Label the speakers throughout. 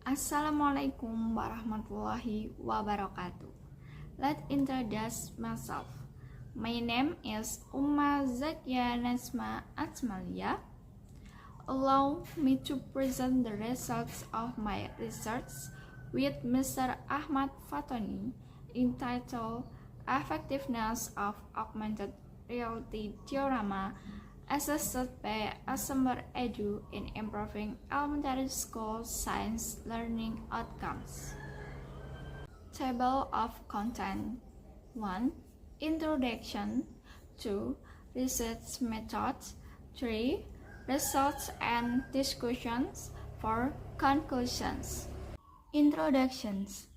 Speaker 1: Assalamualaikum warahmatullahi wabarakatuh. Let's introduce myself. My name is Umma Zakia Nasma Atmalia. Allow me to present the results of my research with Mr. Ahmad Fatoni entitled Effectiveness of Augmented Reality Diorama assessed by Assemble Edu in improving elementary school science learning outcomes. Table of content. 1. Introduction. 2. Research methods. 3. Results and discussions. 4. Conclusions. Introductions.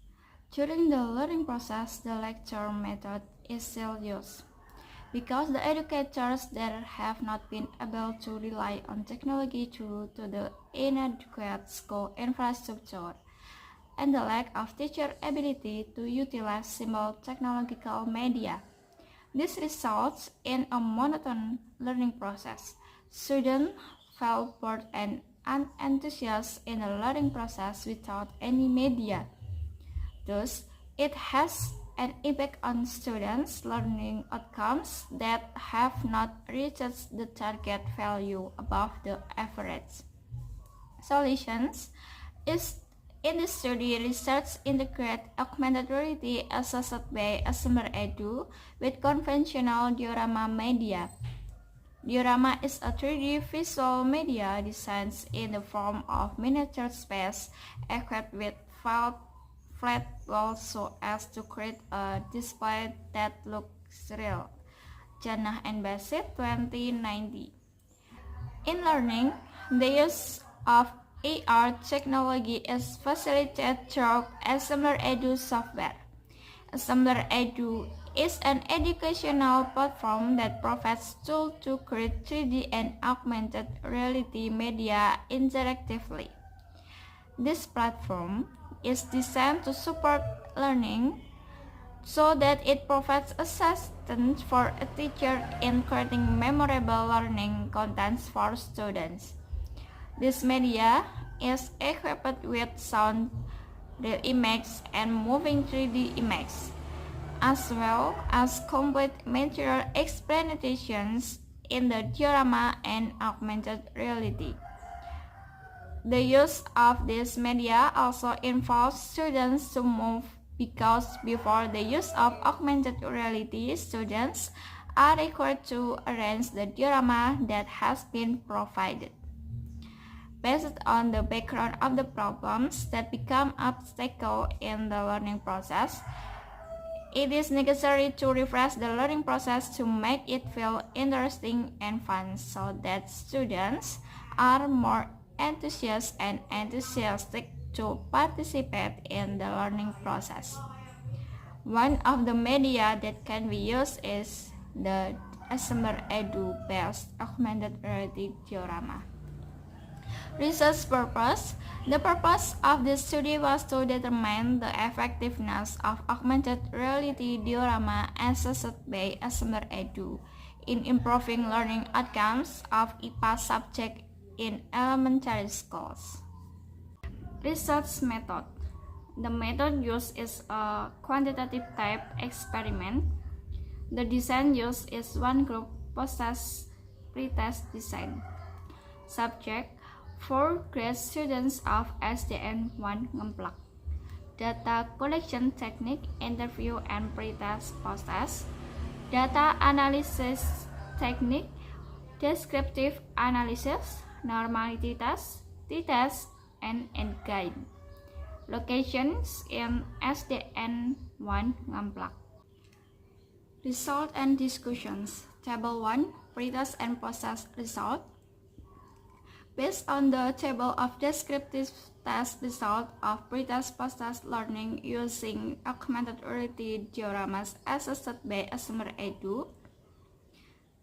Speaker 1: During the learning process, the lecture method is still used. Because the educators that have not been able to rely on technology due to the inadequate school infrastructure and the lack of teacher ability to utilize simple technological media. This results in a monotone learning process. Students feel bored and unenthusiastic in the learning process without any media. Thus, it has an impact on students' learning outcomes that have not reached the target value above the average. Solutions is in the study, research integrate augmented reality assessed by Assemble Edu with conventional diorama media. Diorama is a 3D visual media designed in the form of miniature space equipped with flat walls so as to create a display that looks real. Jannah and Basit 2090. In learning, the use of AR technology is facilitated through Assemble Edu software. Assemble Edu is an educational platform that provides tools to create 3D and augmented reality media interactively. This platform is designed to support learning so that it provides assistance for a teacher in creating memorable learning contents for students. This media is equipped with sound, real image, and moving 3D image, as well as complete material explanations in the diorama and augmented reality. The use of this media also involves students to move because before the use of augmented reality, students are required to arrange the diorama that has been provided. Based on the background of the problems that become obstacles in the learning process, it is necessary to refresh the learning process to make it feel interesting and fun so that students are more enthusiastic to participate in the learning process. One of the media that can be used is the Assemble Edu based augmented reality diorama. Research purpose. The purpose of this study was to determine the effectiveness of augmented reality diorama assessed by Assemble Edu in improving learning outcomes of IPA subject in elementary schools. Research method. The method used is a quantitative type experiment. The design used is one group post-test pretest design. Subject 4 grade students of SDN 1 Ngemplak. Data collection technique, interview and pretest post-test. Data analysis technique, descriptive analysis, normality test, t-test, and guide. Locations in SDN 1 Ngemplak. Result and discussions. Table 1, pretest and post-test result. Based on the table of descriptive test result of pretest post-test learning using augmented reality dioramas assessed by Assemble Edu,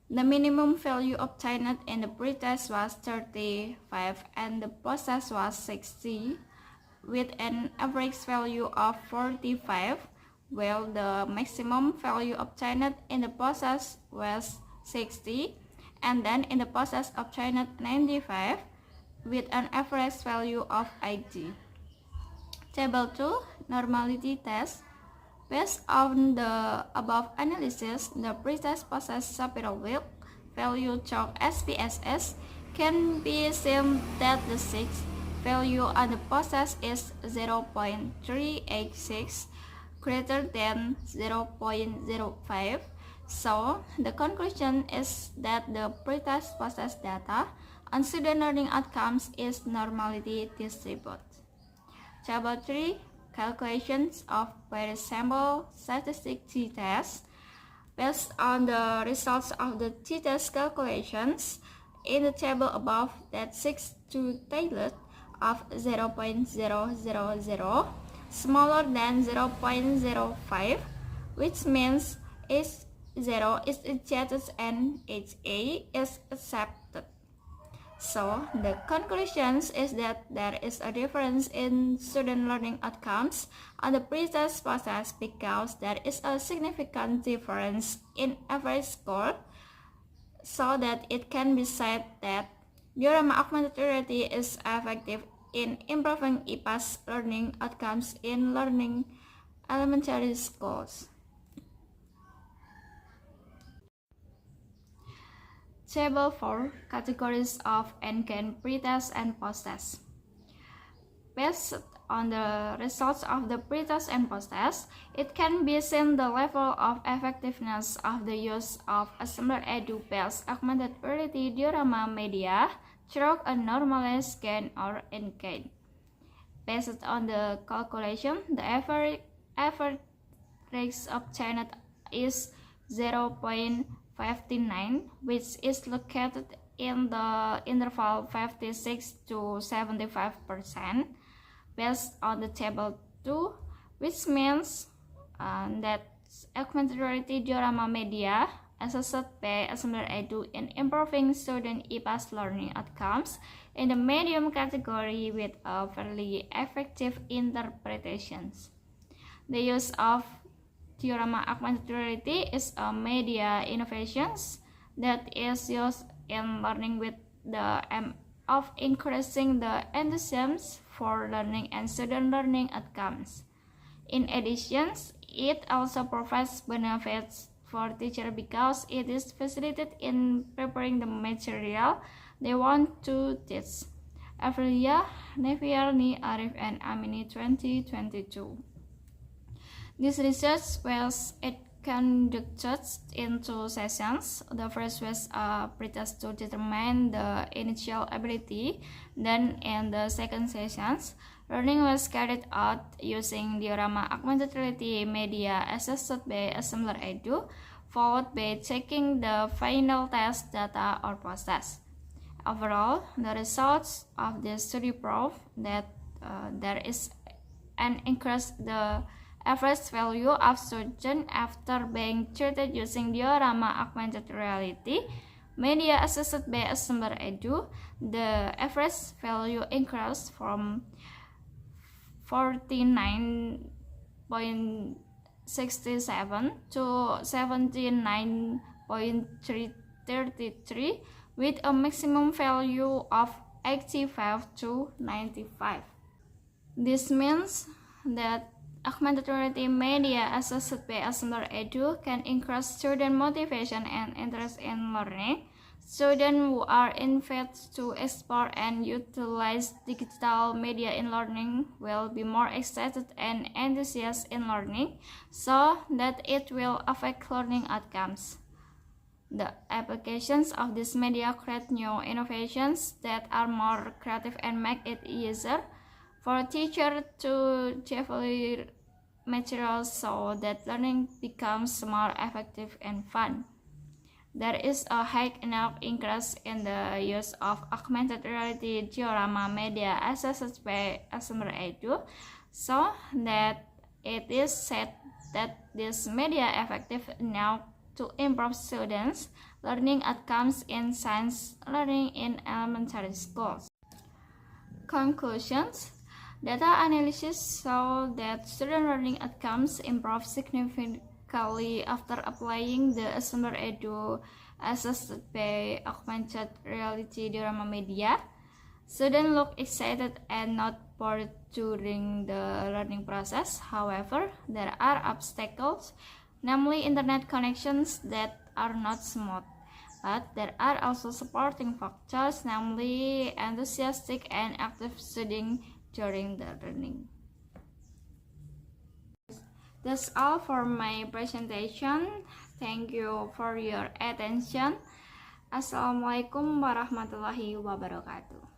Speaker 1: the minimum value obtained in the pretest was 35 and the post-test was 60, with an average value of 45, while the maximum value obtained in the post-test was 60, and then in the post-test obtained 95, with an average value of 80. Table 2, Normality Test. Based on the above analysis, the pretest possess Shapiro value chalk SPSS can be seen that the sixth value on the process is 0.386 greater than 0.05. So, the conclusion is that the pretest process data on student learning outcomes is normality distributed. Table 3, Calculations of Variable Statistic t-test. Based on the results of the t-test calculations in the table above that seeks to tailored of 0.000 smaller than 0.05, which means H0 is rejected and HA is accepted. So, the conclusion is that there is a difference in student learning outcomes on the pretest process because there is a significant difference in average score, so that it can be said that diorama augmented reality is effective in improving IPA's learning outcomes in learning elementary schools. Table 4, Categories of NCAN pretest and posttest. Based on the results of the pretest and posttest, it can be seen the level of effectiveness of the use of Assembler Edu-based augmented reality diorama media through a normalized GAN or NCAN. Based on the calculation, the average obtained is 0.59, which is located in the interval 56 to 75%, based on the table 2, which means that augmented reality diorama media assessed by Assembler Edu in improving student IPA's learning outcomes in the medium category with a fairly effective interpretations. The use of diorama augmented reality is a media innovations that is used in learning with the aim of increasing the enthusiasm for learning and student learning outcomes. In addition, it also provides benefits for teachers because it is facilitated in preparing the material they want to teach. Aprilia, Neviarni, Arif, and Amini 2022. This research was conducted in 2 sessions. The first was a pretest to determine the initial ability. Then in the second sessions, learning was carried out using diorama augmented reality media assessed by Assembler Edu, followed by checking the final test data or post-test. Overall, the results of this study prove that there is an increase the average value of students after being treated using diorama augmented reality media assessed by Assembler Edu. The average value increased from 49.67 to 79.333 with a maximum value of 85 to 95. This means that augmented reality media assessed by Assembler Edu can increase student motivation and interest in learning. Students who are invited to explore and utilize digital media in learning will be more excited and enthusiastic in learning, so that it will affect learning outcomes. The applications of this media create new innovations that are more creative and make it easier for a teacher to develop materials so that learning becomes more effective and fun. There is a high enough increase in the use of augmented reality diorama media assessed by Assembler Edu, so that it is said that this media effective enough to improve students' learning outcomes in science learning in elementary schools. Conclusions. Data analysis show that student learning outcomes improve significantly after applying the Assembler Edu assessed by augmented reality diorama media. Students look excited and not bored during the learning process. However, there are obstacles, namely internet connections that are not smooth. But there are also supporting factors, namely enthusiastic and active studying during the learning. That's all for my presentation. Thank you for your attention. Assalamualaikum warahmatullahi wabarakatuh.